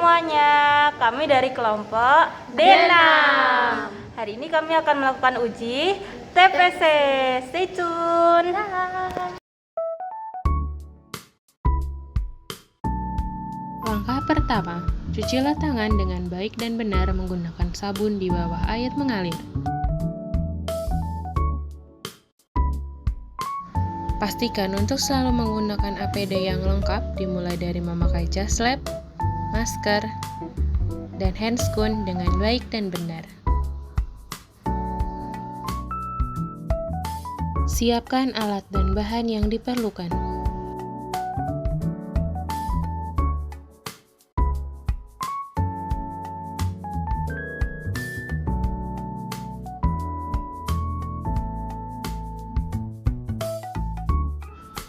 semuanya, kami dari kelompok D6. Hari ini kami akan melakukan uji TPC. Stay tune. Langkah pertama, cucilah tangan dengan baik dan benar menggunakan sabun di bawah air mengalir. Pastikan untuk selalu menggunakan APD yang lengkap, dimulai dari memakai jas lab, masker, dan handscoon dengan baik dan benar. Siapkan alat dan bahan yang diperlukan.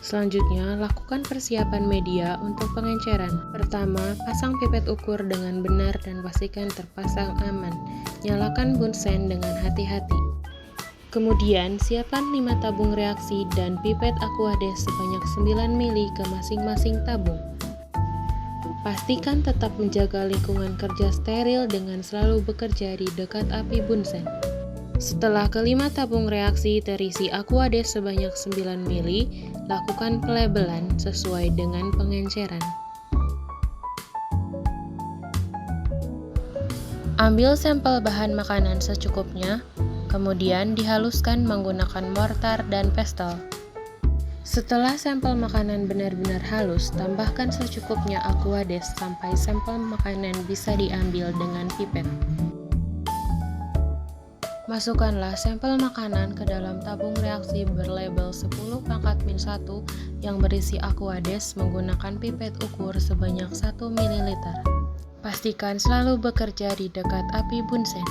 Selanjutnya, lakukan persiapan media untuk pengenceran. Pertama, pasang pipet ukur dengan benar dan pastikan terpasang aman. Nyalakan bunsen dengan hati-hati. Kemudian, siapkan 5 tabung reaksi dan pipet Aquades sebanyak 9 ml ke masing-masing tabung. Pastikan tetap menjaga lingkungan kerja steril dengan selalu bekerja di dekat api bunsen. Setelah kelima tabung reaksi terisi Aquades sebanyak 9 ml, lakukan pelabelan sesuai dengan pengenceran. Ambil sampel bahan makanan secukupnya, kemudian dihaluskan menggunakan mortar dan pestle. Setelah sampel makanan benar-benar halus, tambahkan secukupnya Aquades sampai sampel makanan bisa diambil dengan pipet. Masukkanlah sampel makanan ke dalam tabung reaksi berlabel 10 pangkat min 1 yang berisi Aquades menggunakan pipet ukur sebanyak 1 ml. Pastikan selalu bekerja di dekat api bunsen.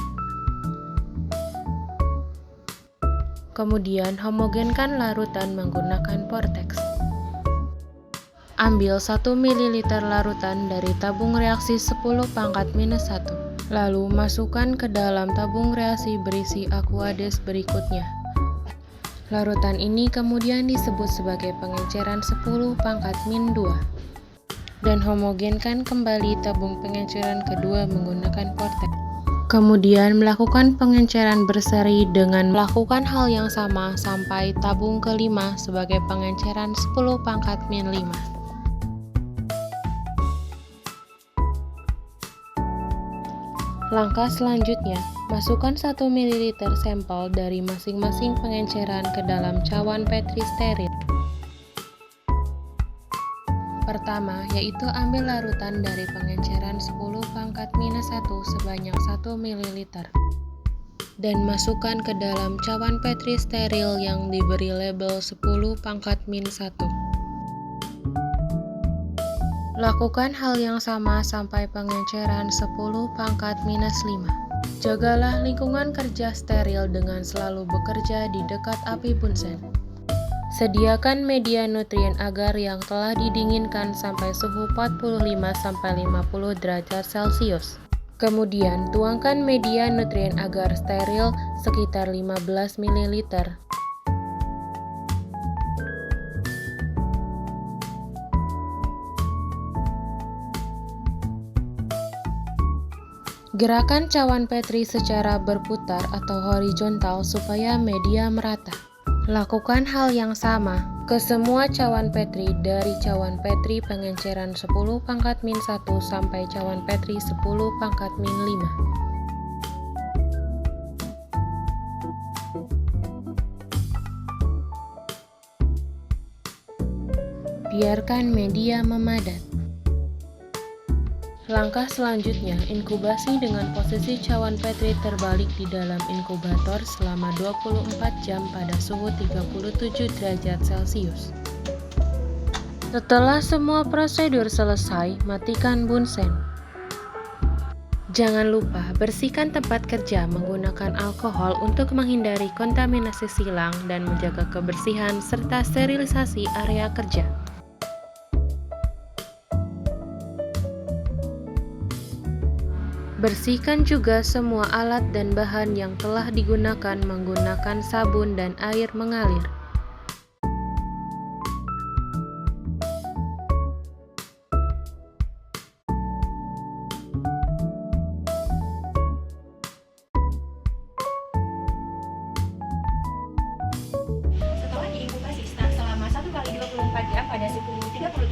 Kemudian homogenkan larutan menggunakan Vortex. Ambil 1 ml larutan dari tabung reaksi 10 pangkat minus 1. Lalu masukkan ke dalam tabung reaksi berisi Aquades berikutnya. Larutan ini kemudian disebut sebagai pengenceran 10 pangkat min 2. Dan homogenkan kembali tabung pengenceran kedua menggunakan Vortex. Kemudian melakukan pengenceran berseri dengan melakukan hal yang sama sampai tabung kelima sebagai pengenceran 10 pangkat min 5. Langkah selanjutnya, masukkan 1 ml sampel dari masing-masing pengenceran ke dalam cawan Petri steril. Pertama, yaitu ambil larutan dari pengenceran 10 pangkat minus 1 sebanyak 1 ml dan masukkan ke dalam cawan Petri steril yang diberi label 10 pangkat min 1. Lakukan hal yang sama sampai pengenceran 10 pangkat minus 5. Jagalah lingkungan kerja steril dengan selalu bekerja di dekat api bunsen. Sediakan media nutrien agar yang telah didinginkan sampai suhu 45-50 derajat Celcius. Kemudian tuangkan media nutrien agar steril sekitar 15 ml. Gerakan cawan Petri secara berputar atau horizontal supaya media merata. Lakukan hal yang sama ke semua cawan Petri dari cawan Petri pengenceran 10 pangkat min 1 sampai cawan Petri 10 pangkat min 5. Biarkan media memadat. Langkah selanjutnya, inkubasi dengan posisi cawan Petri terbalik di dalam inkubator selama 24 jam pada suhu 37 derajat Celcius. Setelah semua prosedur selesai, matikan bunsen. Jangan lupa bersihkan tempat kerja menggunakan alkohol untuk menghindari kontaminasi silang dan menjaga kebersihan serta sterilisasi area kerja. Bersihkan juga semua alat dan bahan yang telah digunakan menggunakan sabun dan air mengalir.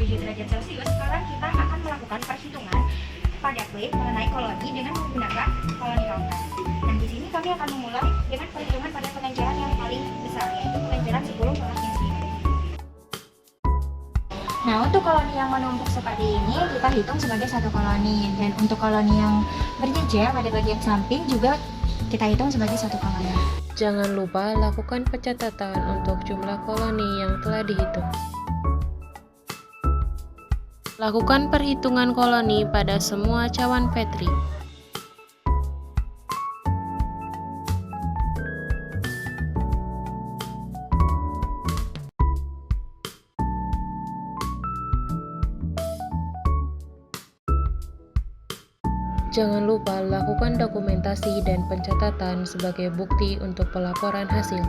37 derajat Celcius, sekarang kita akan melakukan perhitungan pada plate mengenai koloni dengan menggunakan koloni counter. Nah, di sini kami akan memulai dengan perhitungan pada pengenceran yang paling besar, yaitu pengenceran 10 pangkat minus 5. Nah, untuk koloni yang menumpuk seperti ini kita hitung sebagai satu koloni, dan untuk koloni yang berjejer pada bagian samping juga kita hitung sebagai satu koloni. Jangan lupa lakukan pencatatan untuk jumlah koloni yang telah dihitung. Lakukan perhitungan koloni pada semua cawan Petri. Jangan lupa lakukan dokumentasi dan pencatatan sebagai bukti untuk pelaporan hasil.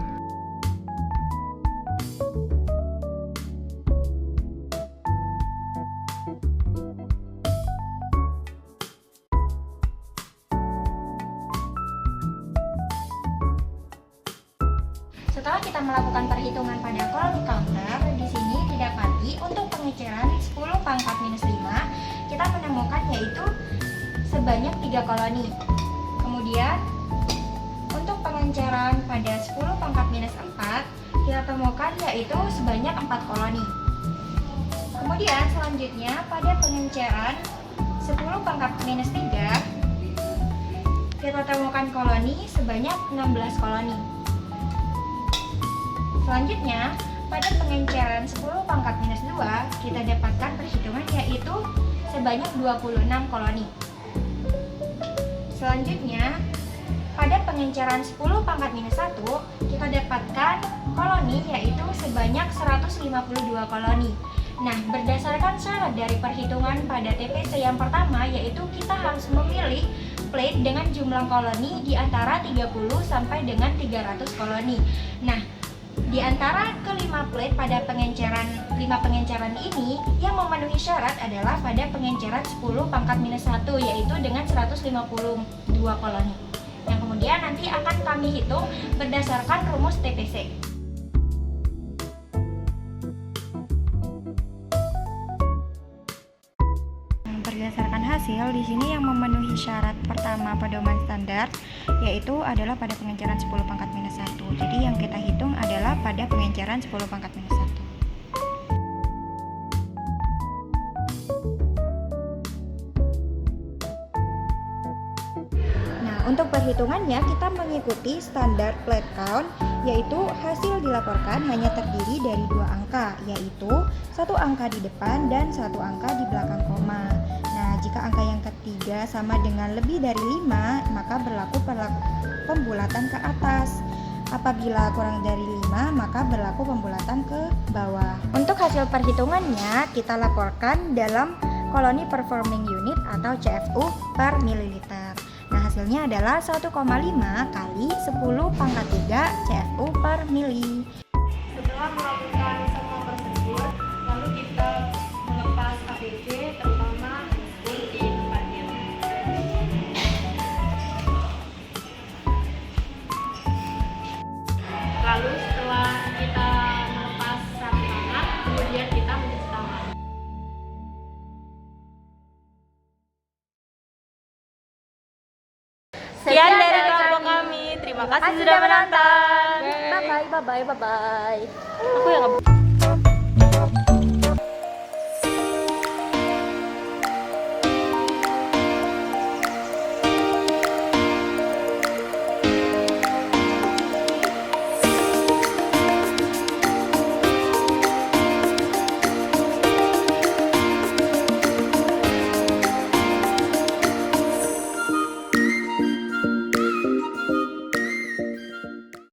Setelah kita melakukan perhitungan pada koloni counter, di sini didapati untuk pengeceran 10 pangkat minus 5, kita menemukan yaitu sebanyak 3 koloni. Kemudian untuk pengenceran pada 10 pangkat minus 4, kita temukan yaitu sebanyak 4 koloni. Kemudian selanjutnya pada pengenceran 10 pangkat minus 3, kita temukan koloni sebanyak 16 koloni. Selanjutnya, pada pengenceran 10 pangkat minus 2, kita dapatkan perhitungan yaitu sebanyak 26 koloni. Selanjutnya, pada pengenceran 10 pangkat minus 1, kita dapatkan koloni yaitu sebanyak 152 koloni. Nah, berdasarkan syarat dari perhitungan pada TPC yang pertama, yaitu kita harus memilih plate dengan jumlah koloni di antara 30 sampai dengan 300 koloni. Nah, di antara kelima plate pada lima pengenceran ini, yang memenuhi syarat adalah pada pengenceran 10 pangkat minus 1, yaitu dengan 152 koloni. Yang kemudian nanti akan kami hitung berdasarkan rumus TPC. Berdasarkan hasil, di sini yang memenuhi syarat pertama pedoman standar yaitu adalah pada pengenceran 10 pangkat minus 1. Jadi yang kita hitung adalah pada pengenceran 10 pangkat minus 1. Nah, untuk perhitungannya kita mengikuti standar plate count, yaitu hasil dilaporkan hanya terdiri dari 2 angka, yaitu 1 angka di depan dan 1 angka di belakang koma. Nah, jika angka yang ketiga sama dengan lebih dari 5, maka berlaku pembulatan ke atas. Apabila kurang dari 5, maka berlaku pembulatan ke bawah. Untuk hasil perhitungannya, kita laporkan dalam koloni performing unit atau CFU per mililiter. Nah, hasilnya adalah 1,5 kali 10 pangkat 3 CFU per mili. Setelah melakukan semua prosedur, lalu kita melepas ABG, terutama spool di tempatnya. Lalu setelah kita melepas sarung tangan, kemudian kita mencuci tangan. Sekian dari kelompok kami. Terima kasih sudah menonton. Bye bye. Aku yang